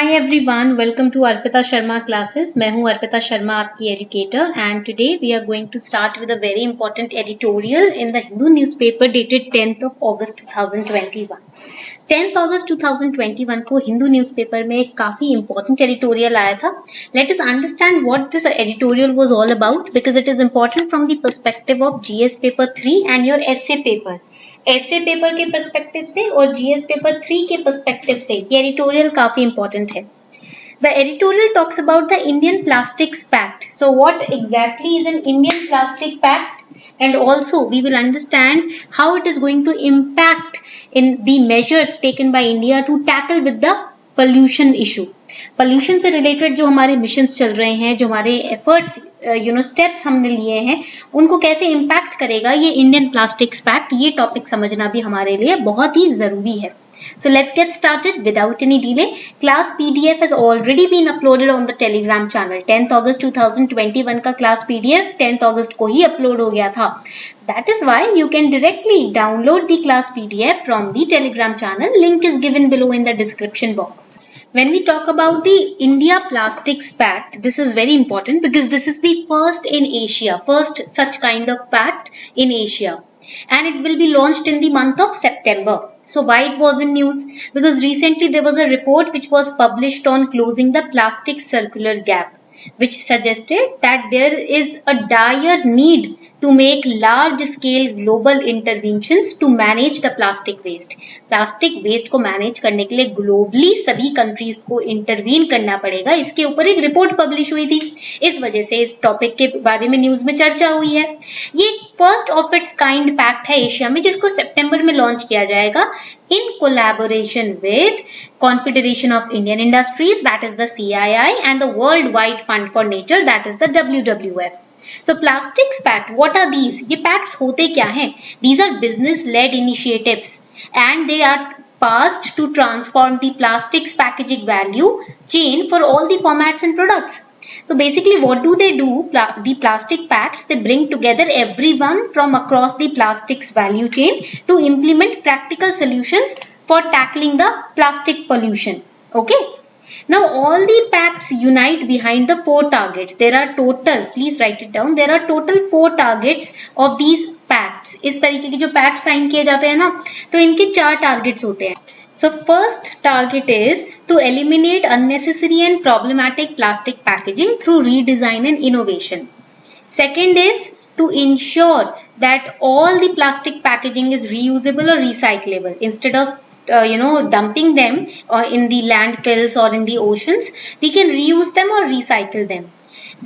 Hi everyone, welcome to Arpita Sharma classes. मैं हूं अर्पिता शर्मा, आपकी educator, and today we are going to start with a very important editorial in the Hindu newspaper dated 10th of August 2021। 10th August 2021 को Hindu newspaper में एक काफी important editorial आया था। Let us understand what this editorial was all about because it is important from the perspective of GS paper 3 and your SA paper. SA paper के perspective से और GS paper 3 के perspective से ये editorial काफी important है। The editorial talks about the Indian Plastics Pact. So what exactly is an Indian Plastic Pact? And also we will understand how it is going to impact in the measures taken by India to tackle with the pollution issue. Pollution से related जो हमारे missions चल रहे हैं, जो हमारे efforts steps हमने लिए हैं, उनको कैसे इम्पैक्ट करेगा ये इंडियन प्लास्टिक्स पैक्ट, ये टॉपिक समझना भी हमारे लिए बहुत ही जरूरी है। So let's get started without any delay. Class PDF has already been uploaded on the Telegram channel. 10th August 2021 का class PDF 10th August को ही upload हो गया था। That is why you can directly download the class PDF from the Telegram channel. Link is given below in the description box. When we talk about the India Plastics Pact, this is very important because this is the first in Asia, first such kind of pact in Asia, and it will be launched in the month of September. So why it was in news? Because recently there was a report which was published on closing the plastic circular gap, which suggested that there is a dire need to make large scale global interventions to manage the plastic waste. Plastic waste को manage करने के लिए globally सभी countries को intervene करना पड़ेगा। इसके ऊपर एक रिपोर्ट पब्लिश हुई थी, इस वजह से इस टॉपिक के बारे में न्यूज में चर्चा हुई है। ये first of its kind pact है एशिया में, जिसको सितंबर में लॉन्च किया जाएगा in collaboration with Confederation of Indian Industries, that is the CII, and the Worldwide Fund for Nature, that is the WWF. So Plastics Pact, what are these? ये pacts होते क्या हैं? These are business-led initiatives and they are passed to transform the plastics packaging value chain for all the formats and products. So basically what do they do? The plastic pacts, they bring together everyone from across the plastics value chain to implement practical solutions for tackling the plastic pollution. Okay. Now all the pacts unite behind the 4 targets. There are total, please write it down, there are total 4 targets of these pacts. इस तरीके की जो pact sign किए जाते हैं ना, तो इनके 4 टारगेट्स होते हैं। So first target is to eliminate unnecessary and problematic plastic packaging through redesign and innovation. Second is to ensure that all the plastic packaging is reusable or recyclable. Instead of dumping them or in the landfills or in the oceans, we can reuse them or recycle them.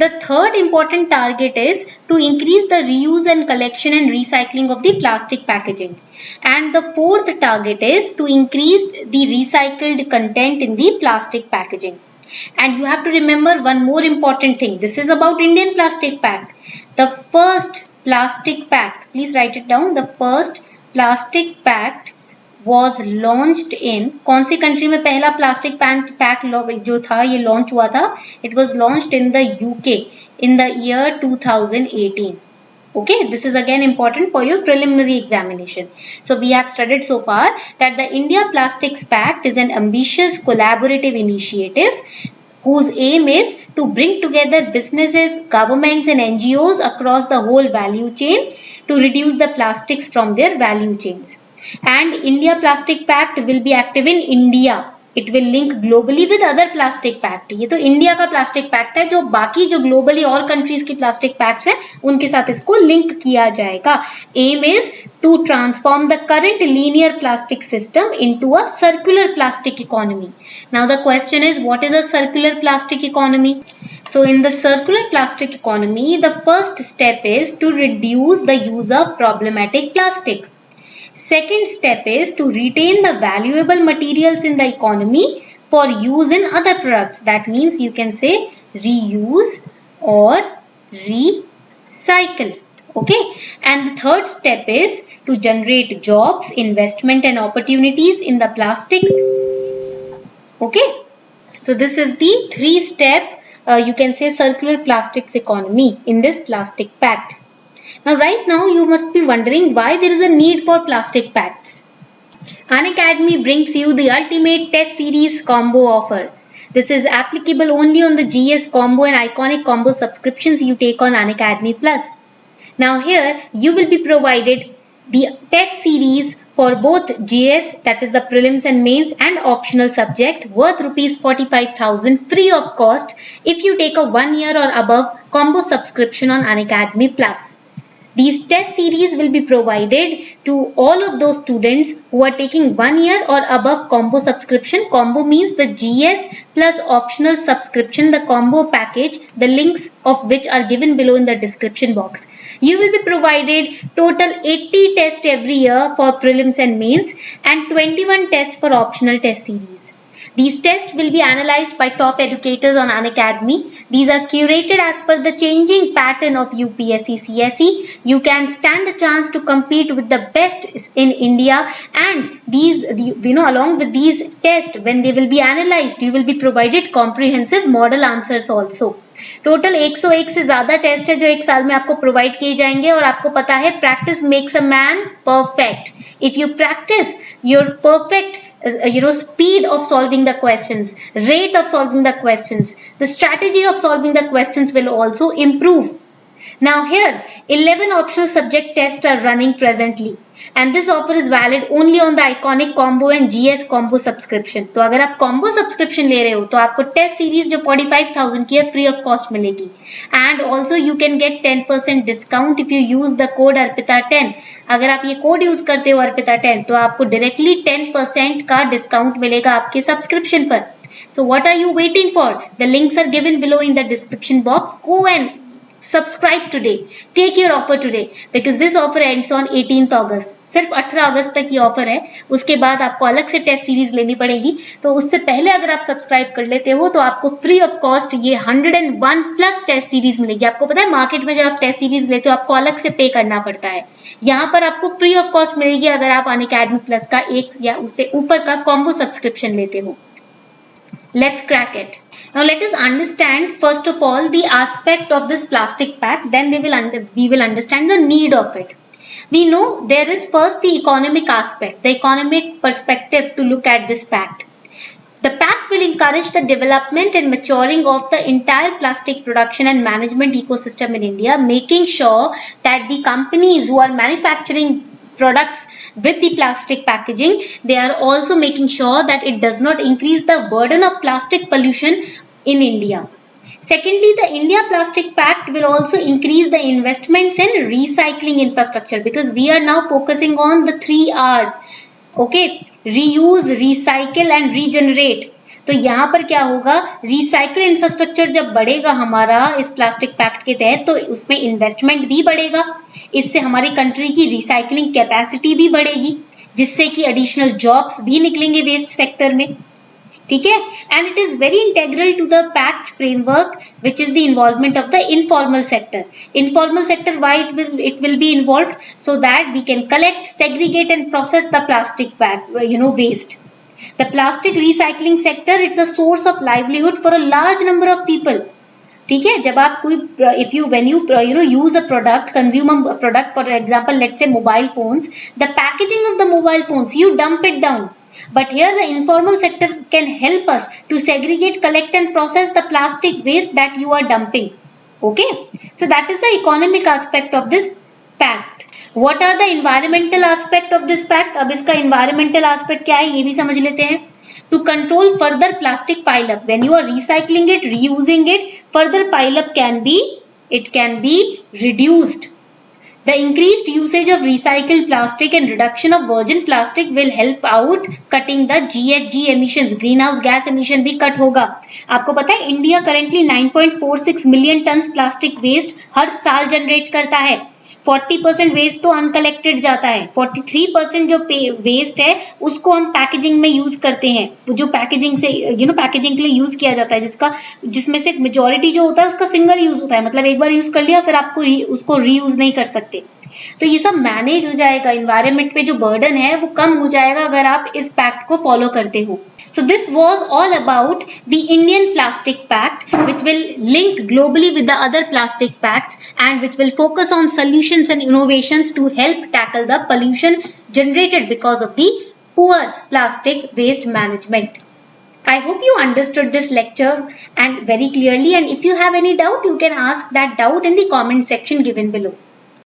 The third important target is to increase the reuse and collection and recycling of the plastic packaging. And the fourth target is to increase the recycled content in the plastic packaging. And you have to remember one more important thing. This is about Indian Plastic Pact. The first plastic pact, please write it down. The first plastic pact was launched in, कौन सी country में पहला plastic pact जो था ये launch हुआ था? It was launched in the UK in the year 2018. Okay, this is again important for your preliminary examination. So we have studied so far that the India Plastics Pact is an ambitious collaborative initiative whose aim is to bring together businesses, governments and NGOs across the whole value chain to reduce the plastics from their value chains. And India Plastic Pact will be active in India. It will link globally with other plastic pact. ये तो India का plastic pact है, जो बाकी जो globally और countries की plastic pacts हैं उनके साथ इसको लिंक किया जाएगा। Aim is to transform the current linear plastic system into a circular plastic economy. Now the question is what is a circular plastic economy? So in the circular plastic economy, the first step is to reduce the use of problematic plastic. Second step is to retain the valuable materials in the economy for use in other products. That means you can say reuse or recycle. Okay. And the third step is to generate jobs, investment and opportunities in the plastics. Okay. So this is the 3-step you can say circular plastics economy in this plastic pact. Now right now you must be wondering why there is a need for plastic pacts. Unacademy brings you the ultimate test series combo offer. This is applicable only on the GS combo and iconic combo subscriptions you take on Unacademy Plus. Now here you will be provided the test series for both GS, that is the prelims and mains, and optional subject worth rupees 45,000 free of cost if you take a 1 year or above combo subscription on Unacademy Plus. These test series will be provided to all of those students who are taking 1 year or above combo subscription. Combo means the GS plus optional subscription, the combo package, the links of which are given below in the description box. You will be provided total 80 tests every year for prelims and mains and 21 tests for optional test series. These tests will be analyzed by top educators on Unacademy. These are curated as per the changing pattern of UPSC CSE. You can stand a chance to compete with the best in India, and these, along with these tests, when they will be analyzed, you will be provided comprehensive model answers also. Total 101 से ज्यादा test है जो एक साल में आपको provide किए जाएंगे, और आपको पता है practice makes a man perfect. If you practice your perfect speed of solving the questions, rate of solving the questions, the strategy of solving the questions will also improve. Now here 11 optional subject tests are running presently and this offer is valid only on the iconic combo and GS combo subscription. तो अगर आप combo subscription ले रहे हो तो आपको test series जो 45,000 की है free of cost मिलेगी, and also you can get 10% discount if you use the code अर्पिता10. अगर आप ये कोड यूज करते हो अर्पिता10 तो आपको डायरेक्टली 10% का डिस्काउंट मिलेगा आपके सब्सक्रिप्शन पर. So what are you waiting for? The links are given below in the description box. Go and subscribe today. Take your offer today because this offer ends on 18th August. सिर्फ 18 अगस्त तक ये offer है, उसके बाद आपको अलग से test series लेनी पड़ेगी. तो उससे पहले अगर आप सब्सक्राइब कर लेते हो तो आपको फ्री ऑफ कॉस्ट ये 101 प्लस टेस्ट सीरीज मिलेगी. आपको पता है मार्केट में जब आप टेस्ट सीरीज लेते हो आपको अलग से पे करना पड़ता है, यहाँ पर आपको फ्री ऑफ कॉस्ट मिलेगी अगर आप अनअकैडमी प्लस का एक या उससे ऊपर का कॉम्बो सब्सक्रिप्शन लेते हो. Let's crack it. Now let us understand first of all the aspect of this plastic pack, then we will understand the need of it. We know there is first the economic aspect, the economic perspective to look at this pack. The pact will encourage the development and maturing of the entire plastic production and management ecosystem in India, making sure that the companies who are manufacturing products with the plastic packaging, they are also making sure that it does not increase the burden of plastic pollution in India. Secondly, the India Plastic Pact will also increase the investments in recycling infrastructure because we are now focusing on the 3 R's. Okay, reuse, recycle and regenerate. तो यहाँ पर क्या होगा, recycle infrastructure जब बढ़ेगा हमारा इस plastic pact के तहत तो उसमें इन्वेस्टमेंट भी बढ़ेगा, इससे हमारी कंट्री की रिसाइकलिंग कैपेसिटी भी बढ़ेगी, जिससे कि एडिशनल जॉब्स भी निकलेंगे वेस्ट सेक्टर में. ठीक है, and it is very integral to the pact framework which is the involvement of the informal sector. Informal sector why it will be involved so that we can collect, segregate and process the plastic bag, waste. The plastic recycling sector, it's a source of livelihood for a large number of people. ठीक है, जब आप कोई when you use a product, consume a product, for example let's say mobile phones, the packaging of the mobile phones you dump it down, but here the informal sector can help us to segregate, collect and process the plastic waste that you are dumping. Okay, so that is the economic aspect of this pact. What are the environmental aspect of this pact? अब इसका environmental aspect क्या है ये भी समझ लेते हैं. To control further plastic pile up, when you are recycling it, reusing it, further pile up can be reduced. The increased usage of recycled plastic and reduction of virgin plastic will help out cutting the GHG emissions. Greenhouse gas emission भी cut होगा. आपको पता है India currently 9.46 million tonnes plastic waste हर साल generate करता है. 40% waste तो अनकलेक्टेड जाता है, 43% जो वेस्ट है उसको हम पैकेजिंग में यूज करते हैं, जो पैकेजिंग से पैकेजिंग के लिए यूज किया जाता है, जिसमें से मेजॉरिटी जो होता है उसका सिंगल यूज होता है, मतलब एक बार यूज कर लिया फिर आपको उसको रीयूज नहीं कर सकते. तो ये सब मैनेज हो जाएगा, इन्वायरमेंट पे जो बर्डन है वो कम हो जाएगा अगर आप इस पैक्ट को फॉलो करते हो. So this was all about the Indian Plastic Pact, which will link globally with the other plastic pacts and which will focus on solutions and innovations to help tackle the pollution generated because of the poor plastic waste management. I hope you understood this lecture and very clearly, and if you have any doubt, you can ask that doubt in the comment section given below.